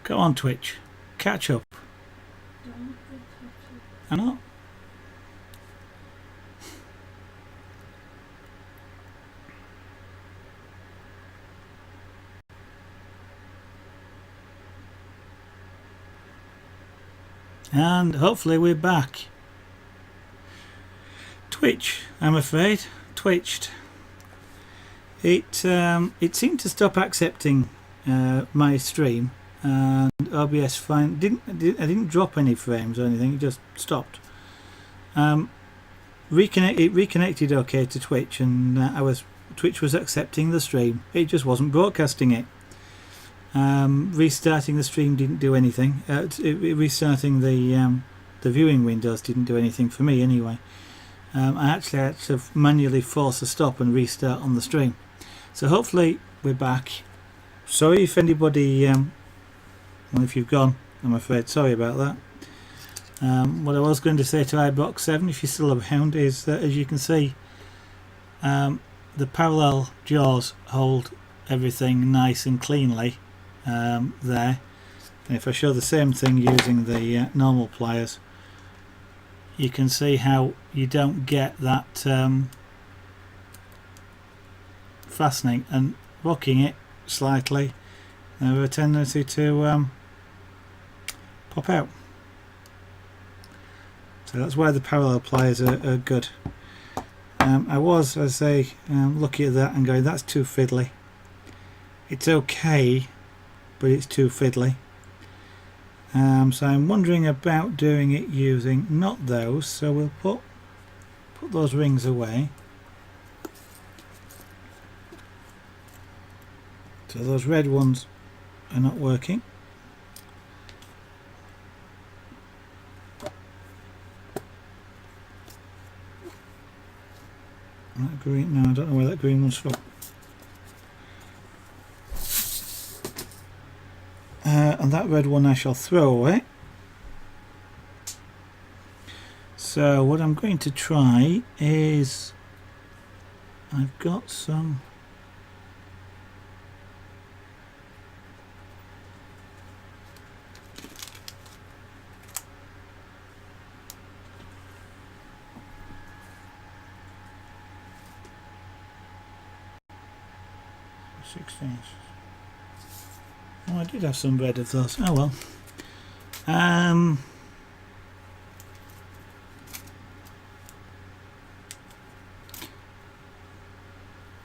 Go on, Twitch. Catch up. I know. And hopefully we're back. Twitch, I'm afraid, twitched. It seemed to stop accepting my stream, and OBS I didn't drop any frames or anything. It just stopped. It reconnected okay to Twitch, and Twitch was accepting the stream. It just wasn't broadcasting it. Restarting the stream didn't do anything. Restarting the viewing windows didn't do anything for me anyway. I actually had to manually force a stop and restart on the stream. So hopefully we're back. Sorry if anybody, well, if you've gone, I'm afraid. Sorry about that. What I was going to say to iBox7, if you're still around, is that as you can see, the parallel jaws hold everything nice and cleanly there. And if I show the same thing using the normal pliers, you can see how you don't get that fastening, and rocking it slightly they have a tendency to pop out. So that's why the parallel pliers are good. I was, as I say, looking at that and going, that's too fiddly. It's okay, but it's too fiddly. So I'm wondering about doing it using not those, so we'll put those rings away. So those red ones are not working. That green, no, I don't know where that green one's from. And that red one I shall throw away. So what I'm going to try is, I've got some oh, I did have some red of those. Oh well.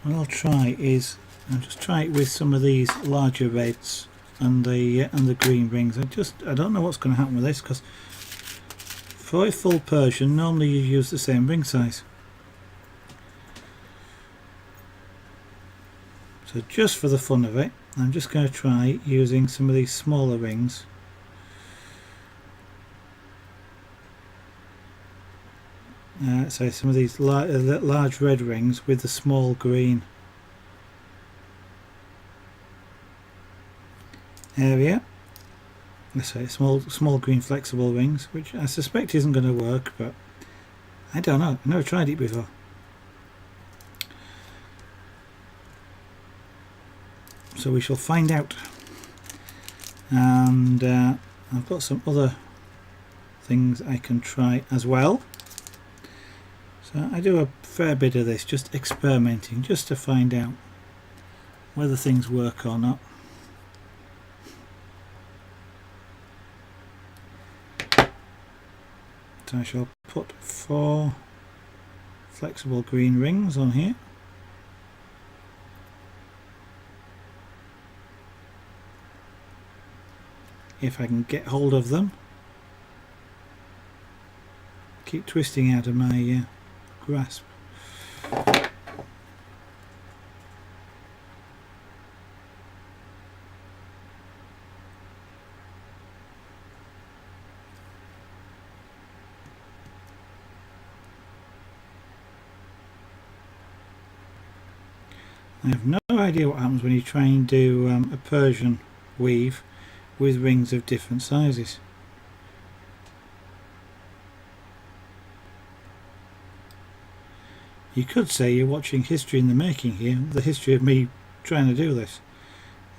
What I'll try is I'll just try it with some of these larger reds and the green rings. I don't know what's going to happen with this, because for a full Persian normally you use the same ring size. So just for the fun of it, I'm just going to try using some of these smaller rings. So some of these large red rings with the small green area. Let's say small green flexible rings, which I suspect isn't going to work, but I don't know. I've never tried it before. So we shall find out. And I've got some other things I can try as well. So I do a fair bit of this, just experimenting, just to find out whether things work or not. So I shall put 4 flexible green rings on here. If I can get hold of them. Keep twisting out of my grasp. I have no idea what happens when you try and do a Persian weave with rings of different sizes. You could say you're watching history in the making here, the history of me trying to do this.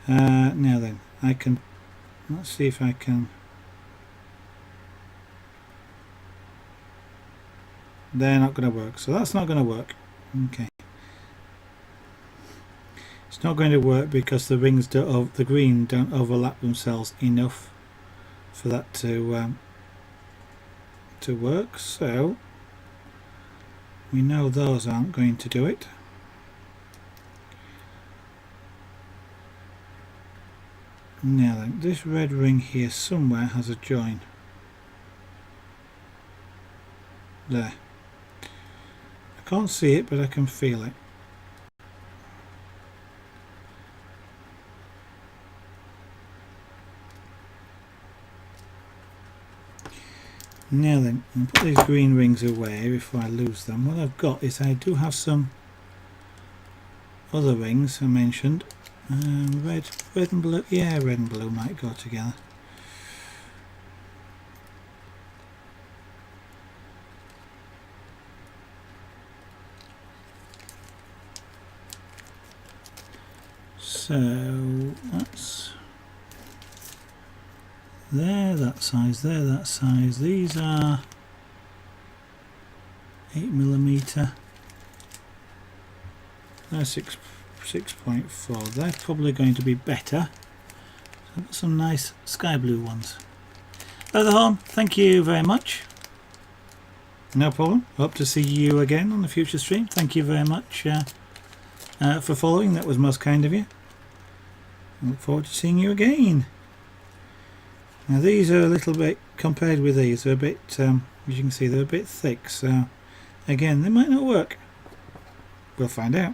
Now then, I can Let's see if I can. They're not going to work, so that's not going to work. Okay. It's not going to work because the rings don't, the green don't overlap themselves enough for that to work. So we know those aren't going to do it. Now then, this red ring here somewhere has a join. There. I can't see it, but I can feel it. Now then, I'll put these green rings away before I lose them. What I've got is I do have some other rings I mentioned. Red and blue. Yeah, red and blue might go together. So that's there, that size, there, that size. These are 8mm. They're 6.4. They're probably going to be better. So I've got some nice sky blue ones. Leatherhorn, thank you very much. No problem. Hope to see you again on the future stream. Thank you very much for following. That was most kind of you. I look forward to seeing you again. Now these are a little bit, compared with these, they're a bit, as you can see, they're a bit thick. So again, they might not work. We'll find out.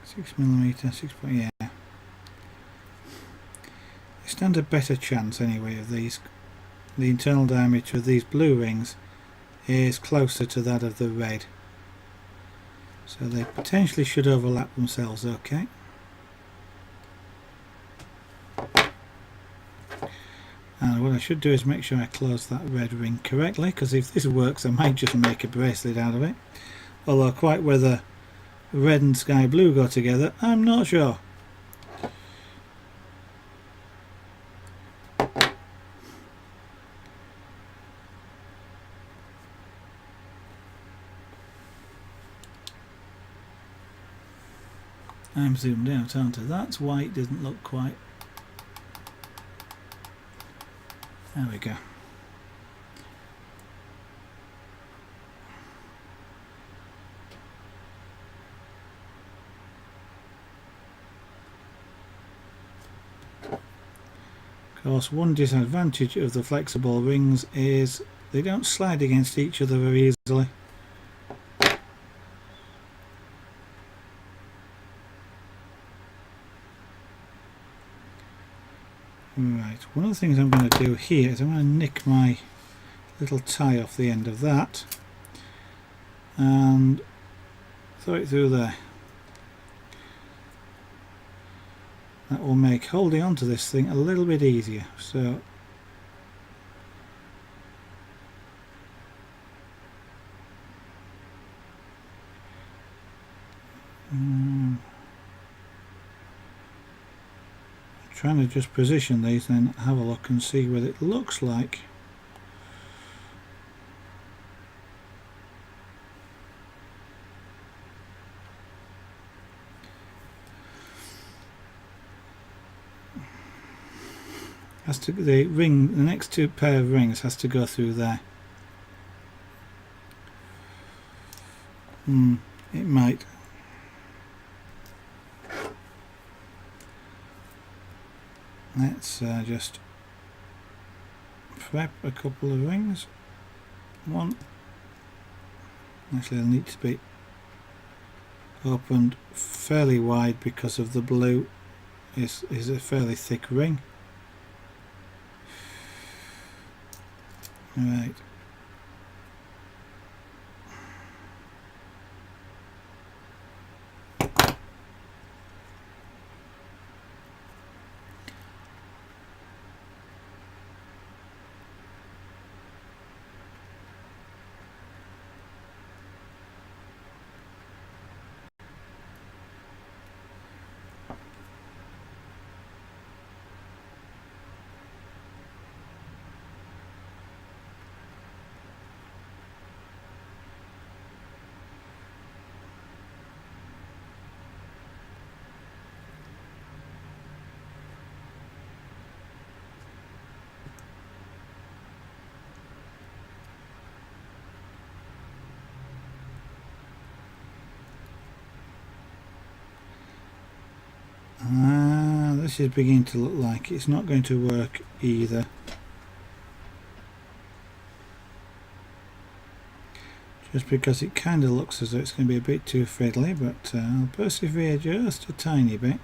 Six millimeter, yeah. They stand a better chance anyway of these. The internal diameter of these blue rings is closer to that of the red, so they potentially should overlap themselves okay. And what I should do is make sure I close that red ring correctly, because if this works I might just make a bracelet out of it, although quite whether red and sky blue go together I'm not sure. I'm zoomed out, aren't I? That's why it doesn't look quite. There we go. Of course, one disadvantage of the flexible rings is they don't slide against each other very easily. Right, one of the things I'm going to do here is I'm going to nick my little tie off the end of that and throw it through there. That will make holding onto this thing a little bit easier. So trying to just position these and then have a look and see what it looks like. Has to, the ring, the next two pair of rings has to go through there. It might. Let's just prep a couple of rings. One, actually they'll need to be opened fairly wide because of the blue is a fairly thick ring. Right. This is beginning to look like it's not going to work either. Just because it kind of looks as though it's going to be a bit too fiddly, but I'll persevere just a tiny bit.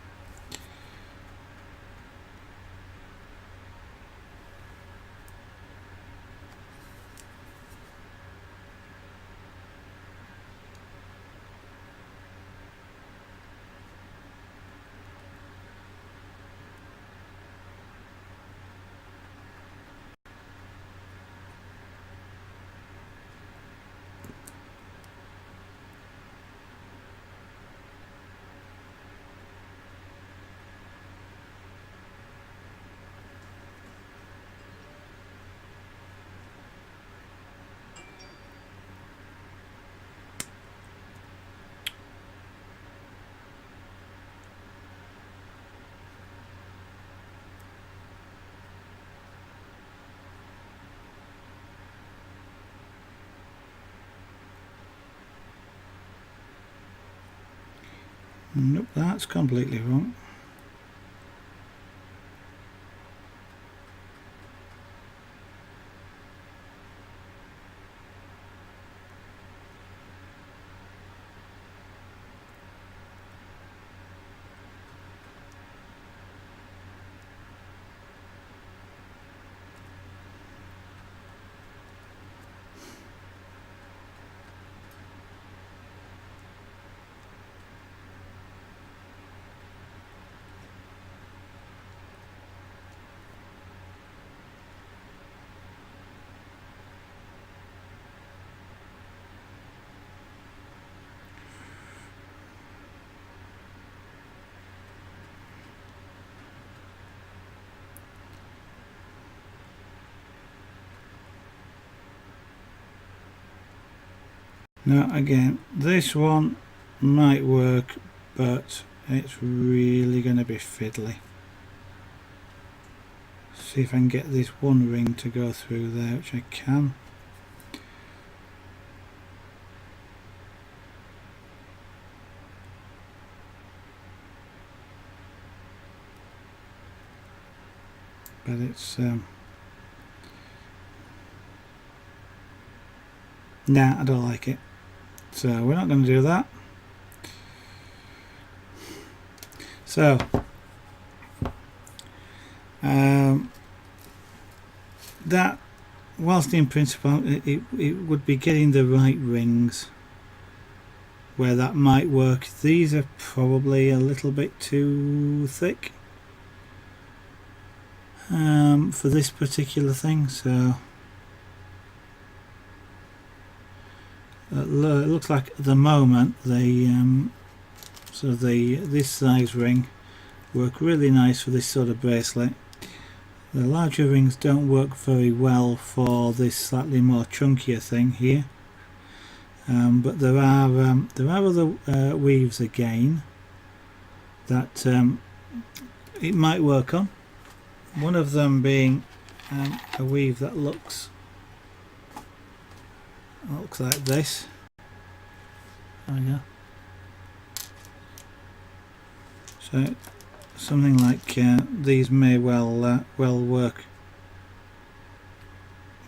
Nope, that's completely wrong. Now again, this one might work, but it's really going to be fiddly. See if I can get this one ring to go through there, which I can. But it's nah, I don't like it. So we're not going to do that. So that, whilst in principle it would be getting the right rings where that might work, these are probably a little bit too thick for this particular thing. So it looks like at the moment this size ring work really nice for this sort of bracelet. The larger rings don't work very well for this slightly more chunkier thing here, but there are other weaves again that it might work on. One of them being a weave that looks like this. There we go. So something like these may well work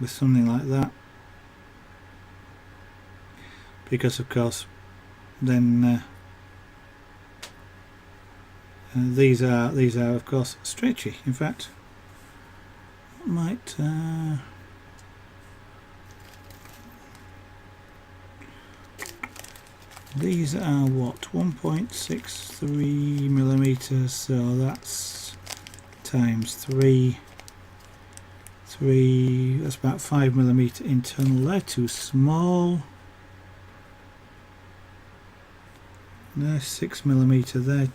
with something like that, because of course then these are of course stretchy. In fact, might these are what, 1.63 millimeters, so that's times 3, that's about 5 millimeter internal. They're too small. There's 6 millimeter there.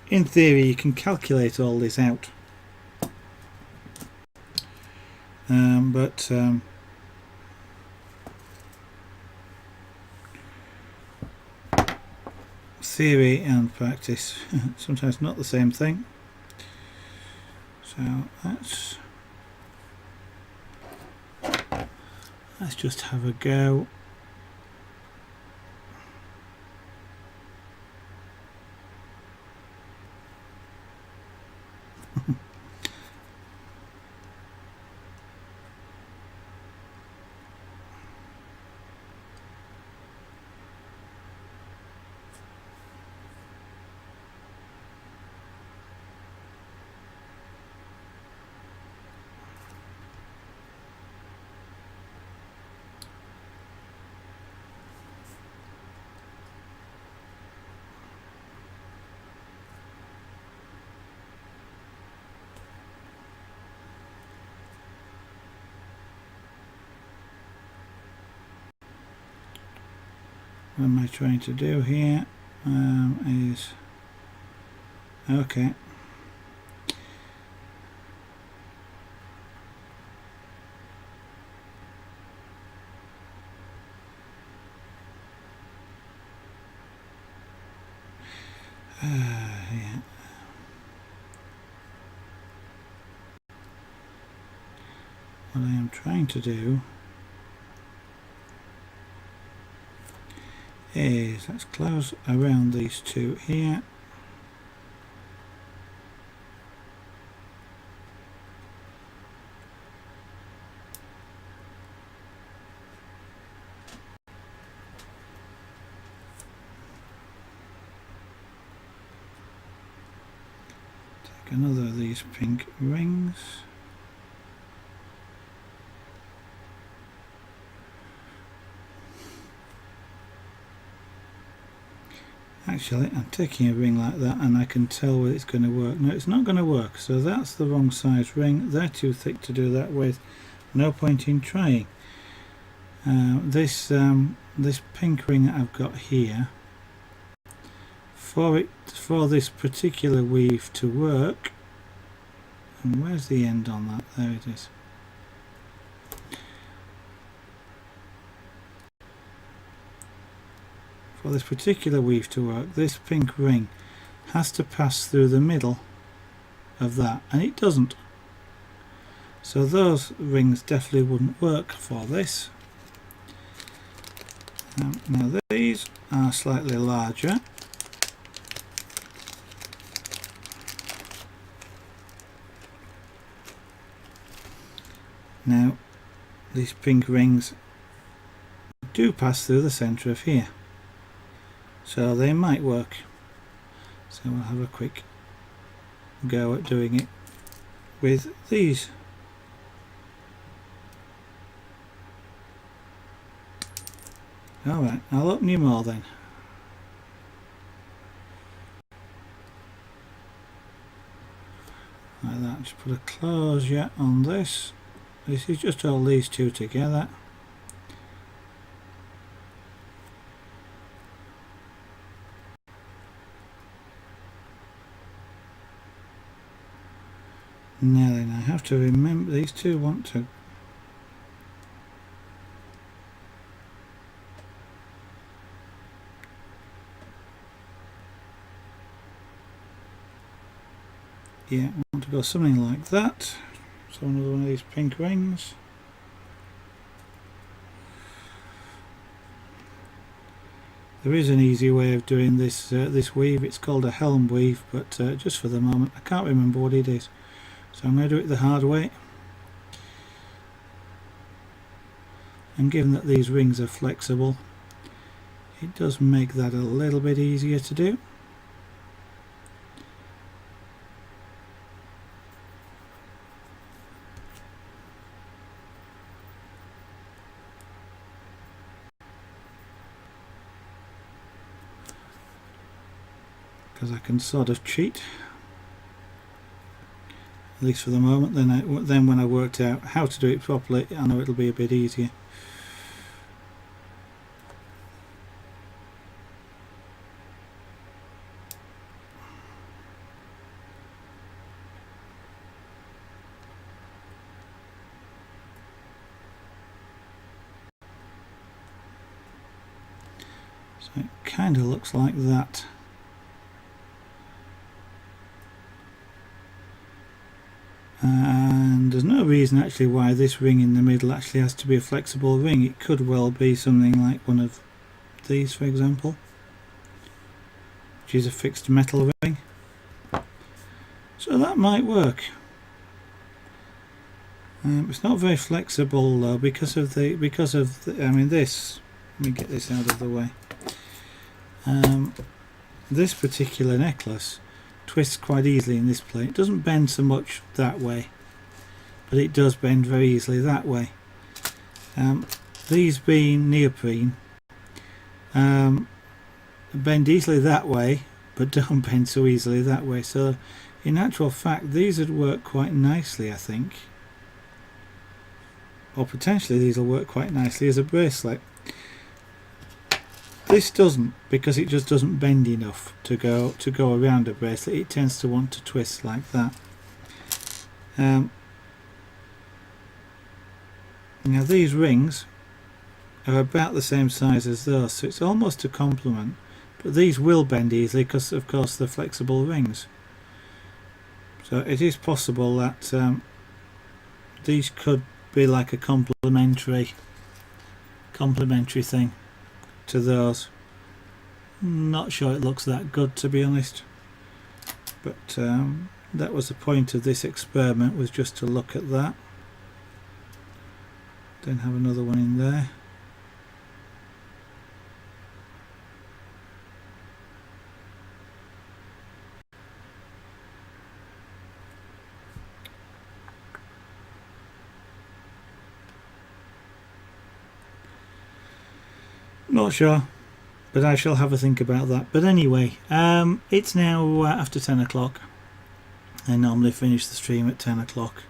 In theory you can calculate all this out, but theory and practice sometimes not the same thing. So let's just have a go. What am I trying to do here? Is okay. Yeah. What I am trying to do is, let's close around these two here. Take another of these pink rings. Actually, I'm taking a ring like that and I can tell whether it's going to work. No, it's not going to work, so that's the wrong size ring. They're too thick to do that with. No point in trying. This pink ring that I've got here, for this particular weave to work, and where's the end on that? There it is. For this particular weave to work, this pink ring has to pass through the middle of that, and it doesn't. So those rings definitely wouldn't work for this. Now these are slightly larger. Now these pink rings do pass through the centre of here, so they might work. So we'll have a quick go at doing it with these. Alright, I'll open you more then. Like that, just put a closure on this. This is just all these two together. Now then, I have to remember these two want to I want to go something like that. So another one of these pink rings. There is an easy way of doing this this weave. It's called a helm weave, but just for the moment I can't remember what it is, so I'm going to do it the hard way. And given that these rings are flexible, it does make that a little bit easier to do. Because I can sort of cheat, at least for the moment. Then when I worked out how to do it properly, I know it'll be a bit easier. So it kind of looks like that. And there's no reason actually why this ring in the middle actually has to be a flexible ring. It could well be something like one of these, for example, which is a fixed metal ring. So that might work. It's not very flexible though because of the I mean this. Let me get this out of the way. This particular necklace twists quite easily in this plate. It doesn't bend so much that way, but it does bend very easily that way. These being neoprene, bend easily that way, but don't bend so easily that way. So in actual fact these would work quite nicely, I think, or potentially these will work quite nicely as a bracelet. This doesn't, because it just doesn't bend enough to go around a bracelet. It tends to want to twist like that. Now these rings are about the same size as those, so it's almost a complement, but these will bend easily because of course they're flexible rings. So it is possible that these could be like a complementary thing to those. Not sure it looks that good, to be honest, but that was the point of this experiment, was just to look at that. Then have another one in there. Not sure, but I shall have a think about that. But anyway, it's now after 10 o'clock. I normally finish the stream at 10 o'clock.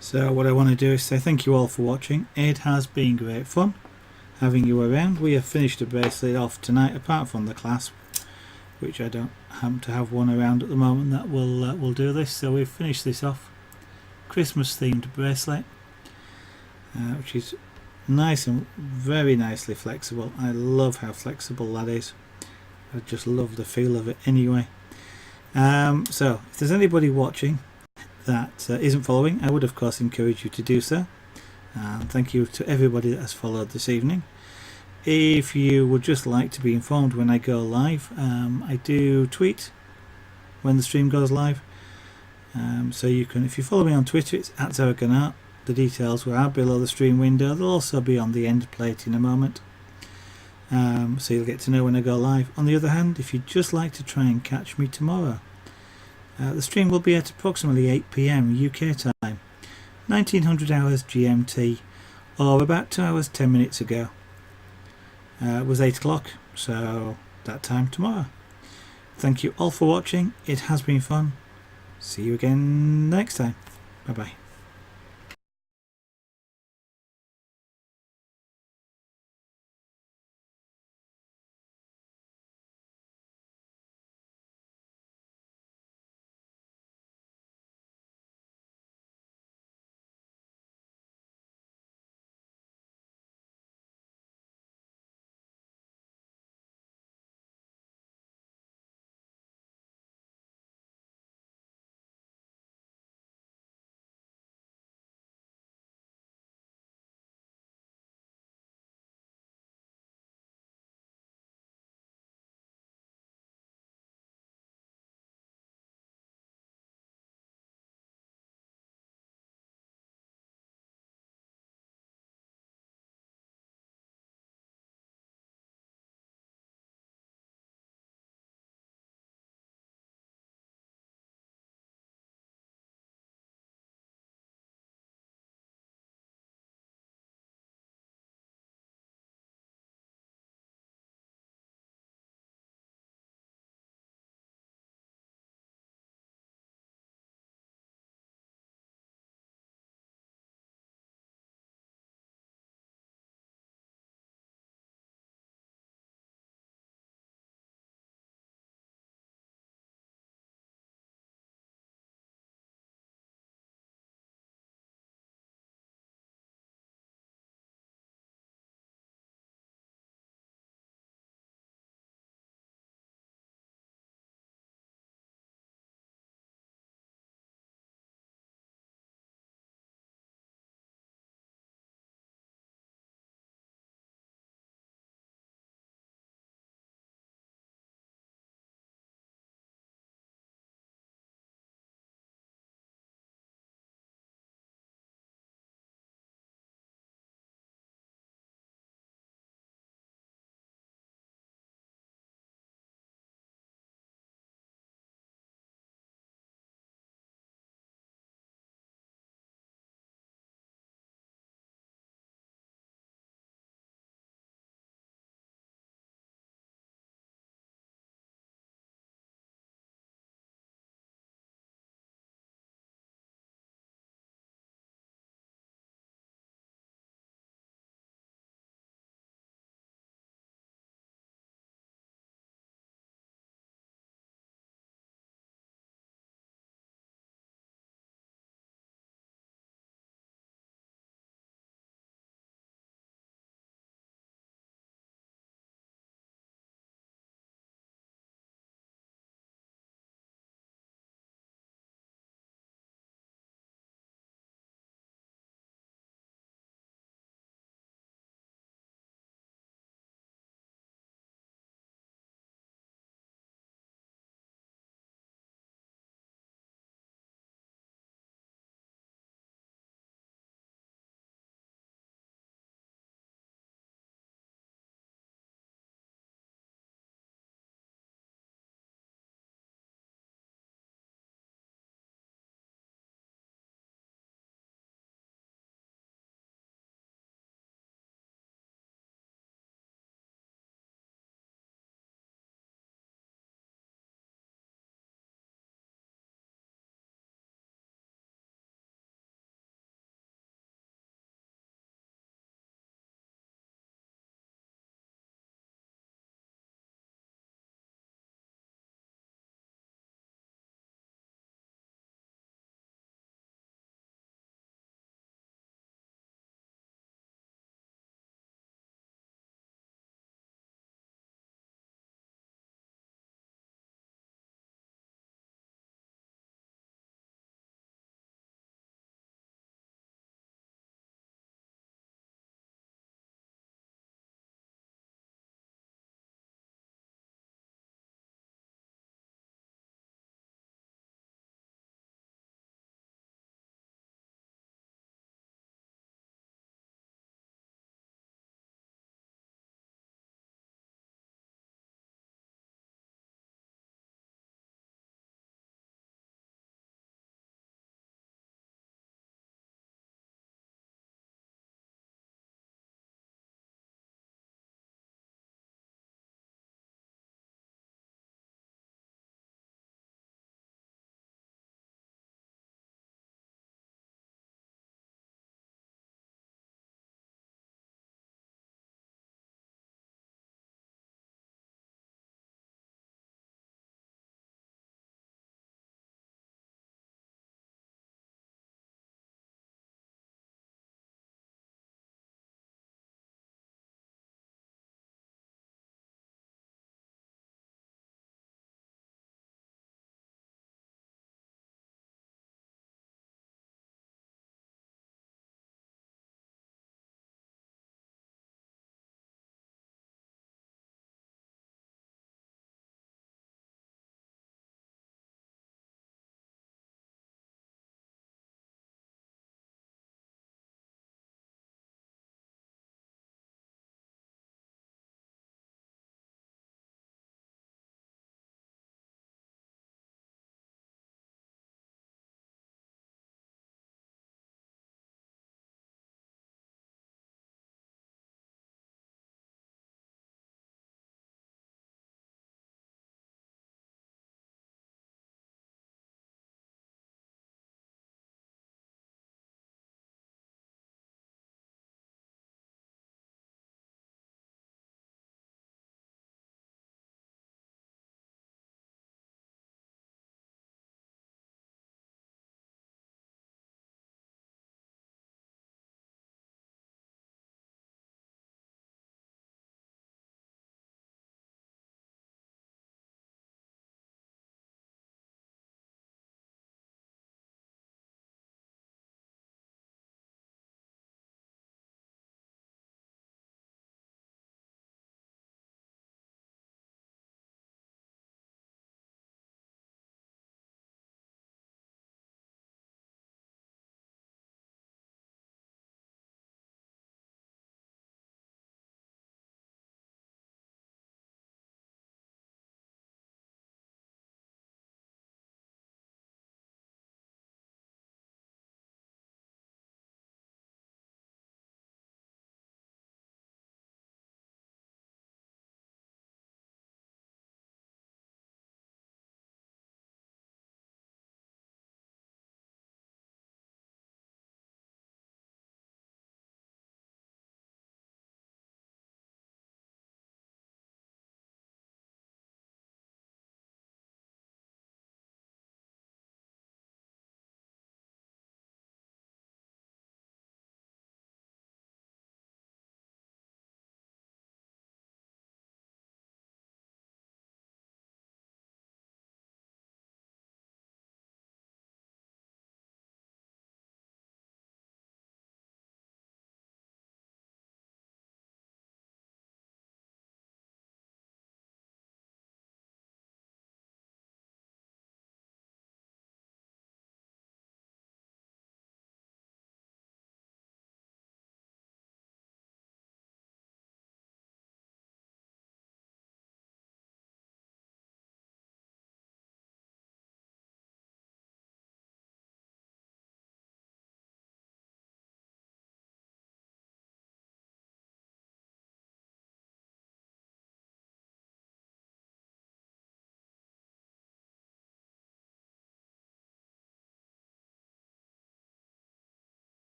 So what I want to do is say thank you all for watching. It has been great fun having you around. We have finished a bracelet off tonight, apart from the clasp, which I don't happen to have one around at the moment that will do this. So we've finished this off. Christmas themed bracelet, which is nice and very nicely flexible. I love how flexible that is. I just love the feel of it anyway. So if there's anybody watching that isn't following, I would of course encourage you to do so. Thank you to everybody that has followed this evening. If you would just like to be informed when I go live, I do tweet when the stream goes live. So you can, if you follow me on Twitter, it's @ZaragonArt. The details are below the stream window. They'll also be on the end plate in a moment, so you'll get to know when I go live. On the other hand, if you'd just like to try and catch me tomorrow, the stream will be at approximately 8 PM UK time, 1900 hours GMT, or about 2 hours 10 minutes ago. It was 8 o'clock, so that time tomorrow. Thank you all for watching. It has been fun. See you again next time. Bye bye.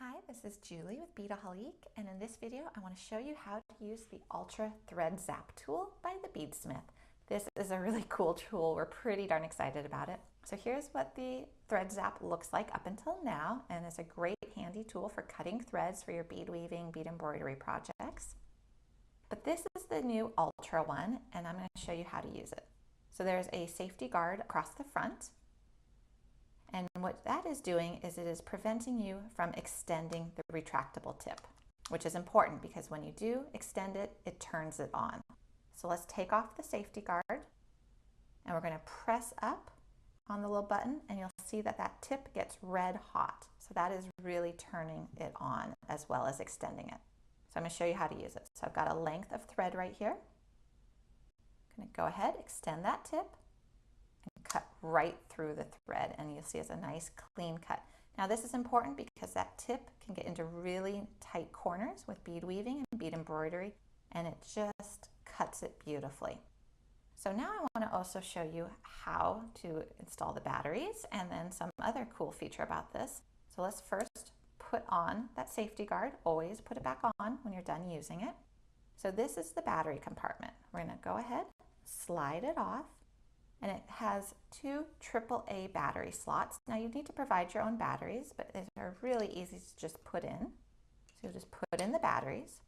Hi, this is Julie with Beadaholique, and in this video I want to show you how to use the Ultra Thread Zap tool by the Beadsmith. This is a really cool tool. We're pretty darn excited about it. So here's what the Thread Zap looks like up until now, and it's a great handy tool for cutting threads for your bead weaving, bead embroidery projects. But this is the new Ultra one, and I'm going to show you how to use it. So there's a safety guard across the front. And what that is doing is it is preventing you from extending the retractable tip, which is important because when you do extend it, it turns it on. So let's take off the safety guard and we're going to press up on the little button and you'll see that that tip gets red hot. So that is really turning it on as well as extending it. So I'm going to show you how to use it. So I've got a length of thread right here. I'm going to go ahead, extend that tip, and cut right through the thread, and you'll see it's a nice clean cut. Now this is important because that tip can get into really tight corners with bead weaving and bead embroidery, and it just cuts it beautifully. So now I want to also show you how to install the batteries and then some other cool feature about this. So let's first put on that safety guard. Always put it back on when you're done using it. So this is the battery compartment. We're going to go ahead, slide it off, and it has two AAA battery slots. Now you need to provide your own batteries, but they're really easy to just put in. So you'll just put in the batteries.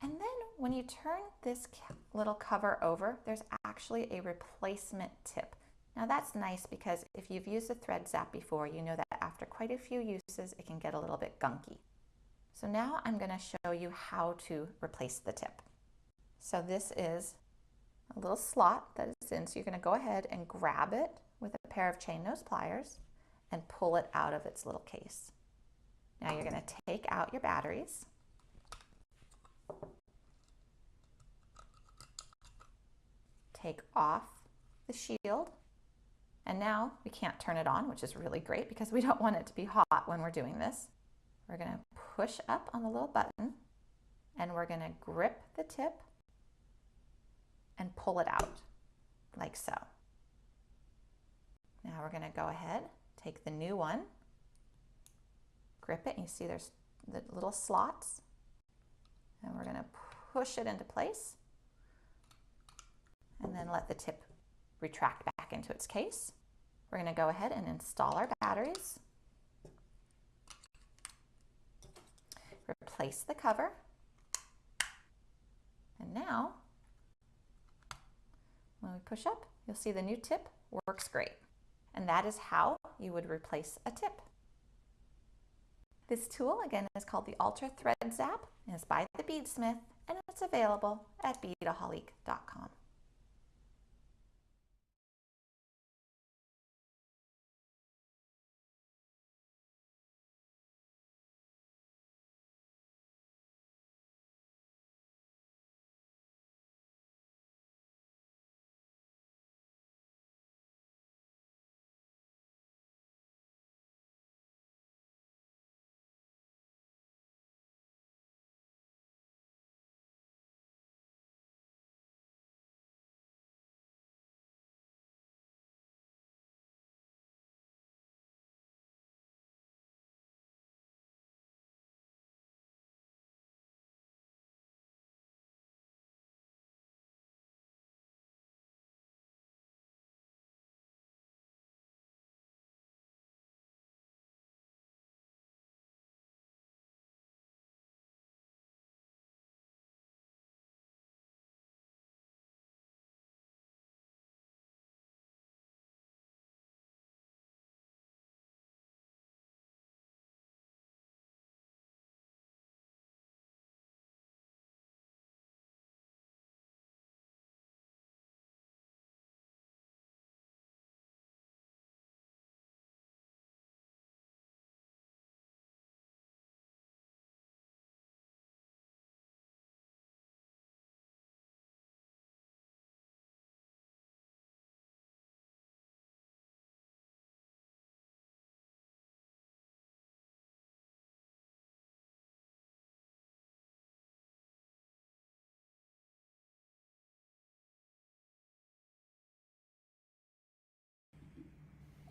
And then when you turn this little cover over, there's actually a replacement tip. Now that's nice because if you've used a Thread Zap before, you know that after quite a few uses, it can get a little bit gunky. So now I'm going to show you how to replace the tip. So this is a little slot that it's in, so you're going to go ahead and grab it with a pair of chain nose pliers and pull it out of its little case. Now you're going to take out your batteries, take off the shield, and now we can't turn it on, which is really great because we don't want it to be hot when we're doing this. We're going to push up on the little button and we're going to grip the tip and pull it out like so. Now we're going to go ahead, take the new one, grip it, and you see there's the little slots, and we're going to push it into place and then let the tip retract back into its case. We're going to go ahead and install our batteries, replace the cover, and now when we push up, you'll see the new tip works great. And that is how you would replace a tip. This tool, again, is called the Ultra Thread Zap, and it's by the Beadsmith, and it's available at beadaholique.com.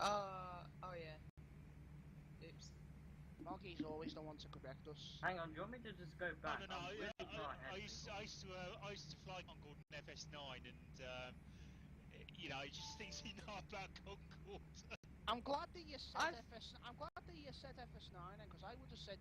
Oh yeah. Oops. Moggy's always the one to correct us. Hang on, do you want me to just go back? No, I'm really far ahead. I used to fly Concorde in FS9, and you know, it just things you know about Concorde. I'm glad that you said I'm FS9 because I would have said